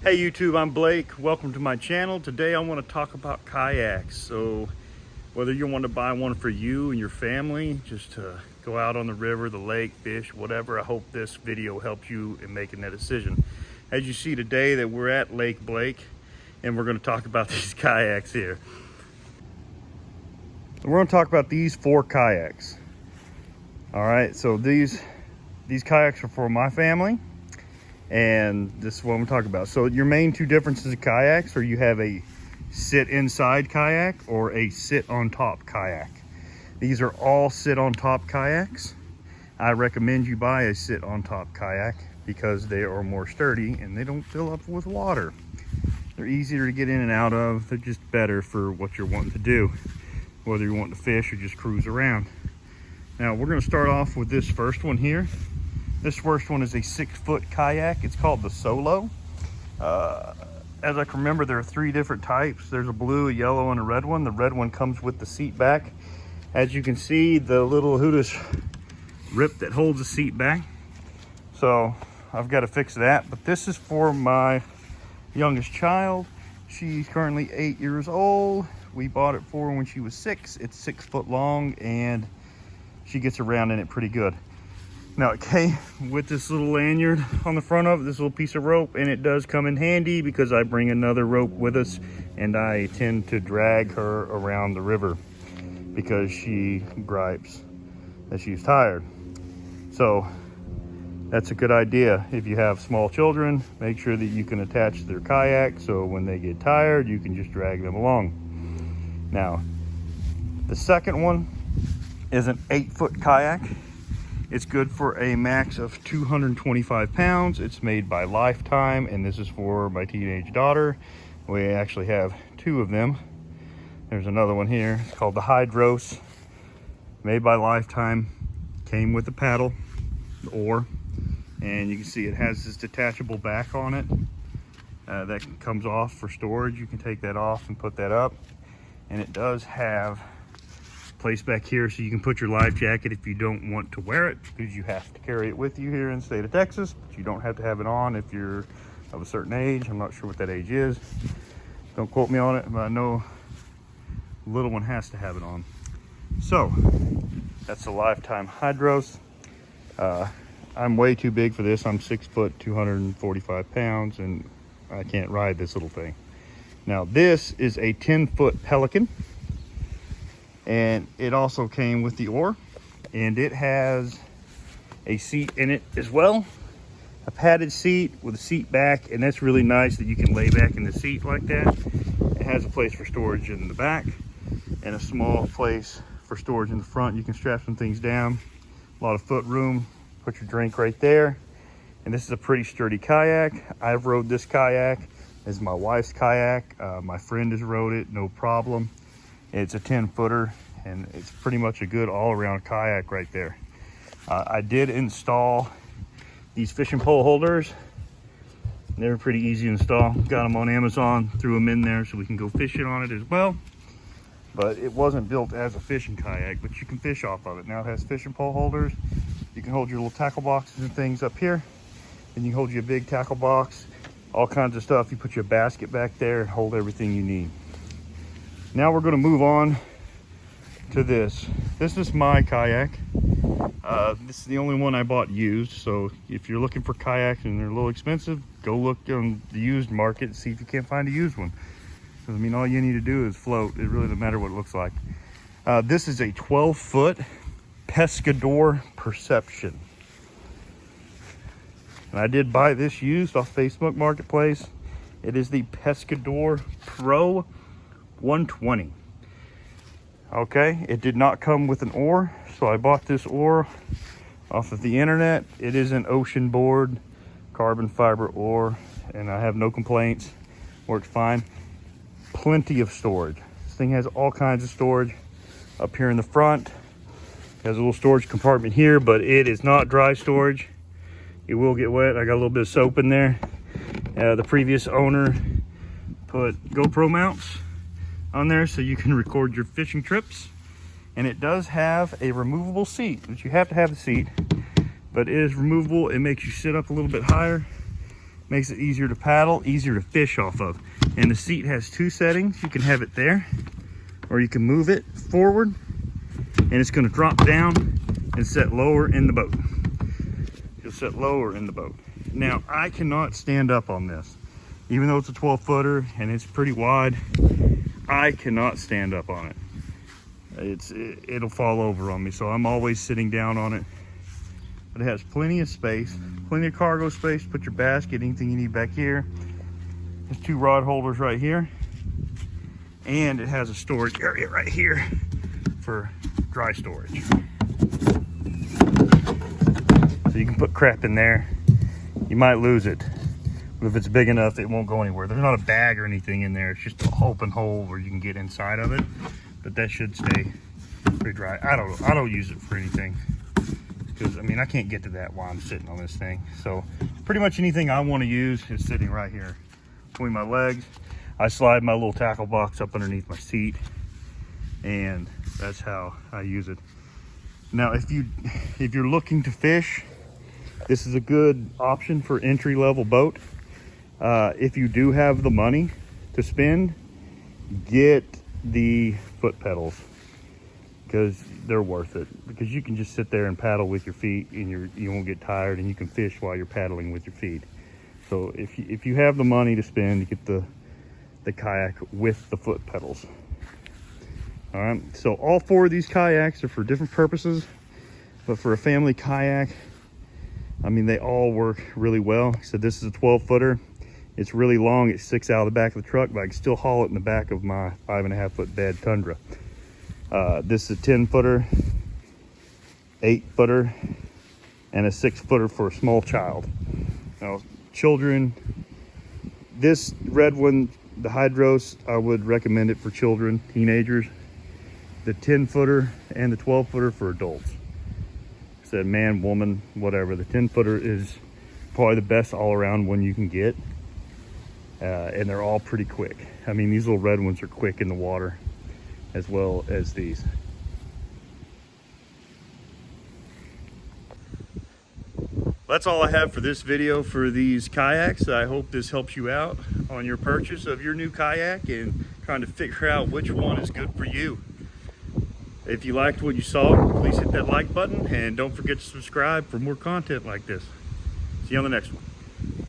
Hey YouTube, I'm Blake. Welcome to my channel. Today I want to talk about kayaks. So whether you want to buy one for you and your family, just to go out on the river, the lake, fish, whatever, I hope this video helps you in making that decision. As you see today that we're at Lake Blake and we're going to talk about these kayaks here. We're going to talk about these 4 kayaks. All right, so these kayaks are for my family. And this is what I'm talking about. So your main 2 differences of kayaks are you have a sit inside kayak or a sit on top kayak. These are all sit on top kayaks. I recommend you buy a sit on top kayak because they are more sturdy and they don't fill up with water. They're easier to get in and out of. They're just better for what you're wanting to do, whether you're wanting to fish or just cruise around. Now we're going to start off with this first one here. This first one is a 6-foot kayak. It's called the Solo. As I can remember, there are 3 different types. There's a blue, a yellow, and a red one. The red one comes with the seat back. As you can see, the little Hooters rip that holds the seat back. So I've got to fix that. But this is for my youngest child. She's currently 8 years old. We bought it for her when she was 6. It's 6 foot long and she gets around in it pretty good. Now it came with this little lanyard on the front of it, this little piece of rope, and it does come in handy because I bring another rope with us and I tend to drag her around the river because she gripes that she's tired. So that's a good idea. If you have small children, make sure that you can attach their kayak so when they get tired, you can just drag them along. Now, the second one is an 8-foot kayak. It's good for a max of 225 pounds. It's made by Lifetime, and this is for my teenage daughter. We actually have 2 of them. There's another one here. It's called the Hydros, made by Lifetime. Came with the paddle, the oar, and you can see it has this detachable back on it that comes off for storage. You can take that off and put that up, and it does have place back here so you can put your life jacket if you don't want to wear it, because you have to carry it with you here in the state of Texas, but you don't have to have it on if you're of a certain age. I'm not sure what that age is, don't quote me on it, but I know the little one has to have it on. So that's the Lifetime Hydros. I'm way too big for this. I'm 6 foot 245 pounds and I can't ride this little thing. Now this is a 10-foot Pelican, and it also came with the oar, and it has a seat in it as well, a padded seat with a seat back, and that's really nice that you can lay back in the seat like that. It has a place for storage in the back and a small place for storage in the front. You can strap some things down, a lot of foot room, put your drink right there. And this is a pretty sturdy kayak. I've rode this kayak. This is my wife's kayak. My friend has rode it, no problem. It's a 10-footer, and it's pretty much a good all-around kayak right there. I did install these fishing pole holders. They're pretty easy to install. Got them on Amazon, threw them in there so we can go fishing on it as well. But it wasn't built as a fishing kayak, but you can fish off of it. Now it has fishing pole holders. You can hold your little tackle boxes and things up here. And you can hold your big tackle box, all kinds of stuff. You put your basket back there and hold everything you need. Now we're going to move on to this. This is my kayak. This is the only one I bought used. So if you're looking for kayaks and they're a little expensive, go look on the used market and see if you can't find a used one. Because I mean, all you need to do is float. It really doesn't matter what it looks like. This is a 12-foot Pescador Perception. And I did buy this used off Facebook Marketplace. It is the Pescador Pro 120. Okay, it did not come with an oar, so I bought this oar off of the internet. It is an ocean board carbon fiber oar, and I have no complaints. Works fine. Plenty of storage. This thing has all kinds of storage up here in the front. It has a little storage compartment here, but it is not dry storage. It will get wet. I got a little bit of soap in there. The previous owner put GoPro mounts on there so you can record your fishing trips, and it does have a removable seat, which you have to have the seat, but it is removable. It makes you sit up a little bit higher. Makes it easier to paddle, easier to fish off of. And the seat has 2 settings. You can have it there, or you can move it forward, and it's gonna drop down and set lower in the boat. You'll set lower in the boat. Now, I cannot stand up on this. Even though it's a 12-footer and it's pretty wide, I cannot stand up on it. It'll fall over on me, so I'm always sitting down on it. But it has plenty of space, plenty of cargo space. Put your basket, anything you need back here. There's 2 rod holders right here. And it has a storage area right here for dry storage. So you can put crap in there. You might lose it, but if it's big enough, it won't go anywhere. There's not a bag or anything in there. It's just an open hole where you can get inside of it, but that should stay pretty dry. I don't use it for anything. Because, I mean, I can't get to that while I'm sitting on this thing. So pretty much anything I want to use is sitting right here between my legs. I slide my little tackle box up underneath my seat, and that's how I use it. Now, if you're looking to fish, this is a good option for entry-level boat. If you do have the money to spend, get the foot pedals, because they're worth it. Because you can just sit there and paddle with your feet, and you won't get tired, and you can fish while you're paddling with your feet. So if you have the money to spend, you get the kayak with the foot pedals. All right, so all 4 of these kayaks are for different purposes, but for a family kayak, I mean, they all work really well. So this is a 12-footer. It's really long. It sticks out of the back of the truck, but I can still haul it in the back of my 5.5-foot bed Tundra. This is a 10-footer, 8-footer, and a 6-footer for a small child. Now, children, this red one, the Hydros, I would recommend it for children, teenagers. The 10-footer and the 12-footer for adults. Said man, woman, whatever. The 10-footer is probably the best all-around one you can get, and they're all pretty quick. I mean, these little red ones are quick in the water as well as these. That's all I have for this video for these kayaks. I hope this helps you out on your purchase of your new kayak and trying to figure out which one is good for you. If you liked what you saw, please hit that like button, and don't forget to subscribe for more content like this. See you on the next one.